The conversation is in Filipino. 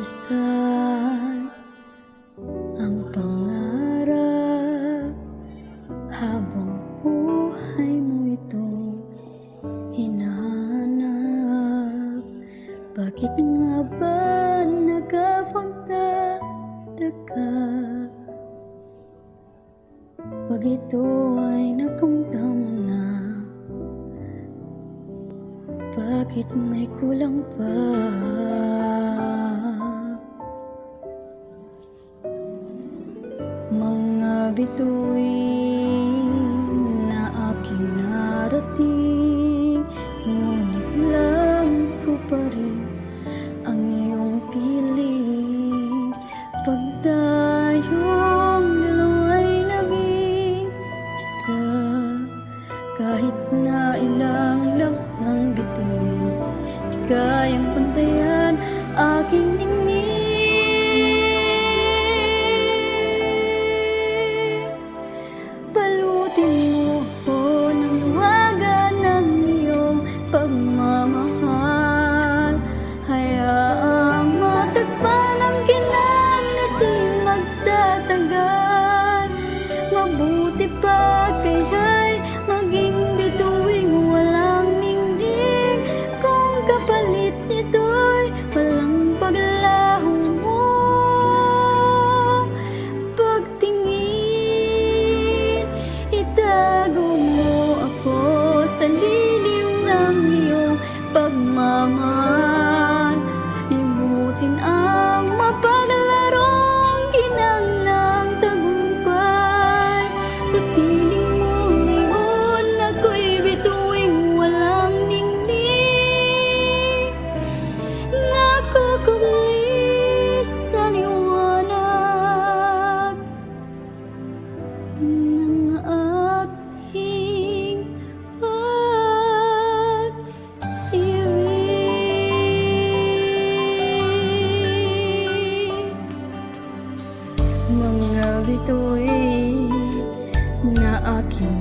Nasaan ang pangarap habang buhay mo itong hinahanap? Bakit nga ba nagkapagtataka? Pag ito ay nakamta mo na, bakit may kulang pa? Mga bituin na aking narating, ngunit langit ko pa rin ang iyong piling. Pag tayong dalawa'y naging isa, kahit na ilang laksang bituin, di kayang pantayan aking ningning. Balutin mo ko ng luwagan ng iyong pagmamahal. Hayaang matagpan ang kinang na di magtatagal. Mabuti pa kaya'y maging bituing walang ningning, kung kapalit nito'y walang paglaho mo. Pagtingin, itago mo ako sa lilim ng iyong pagmamahal. Limutin ang mapaglarong ginang ng tagumpay. Sa piling mo ngayon ako'y bituing walang ningning, nakukubli sa liwanag ng ating pag-ibig. Mga bituin na aking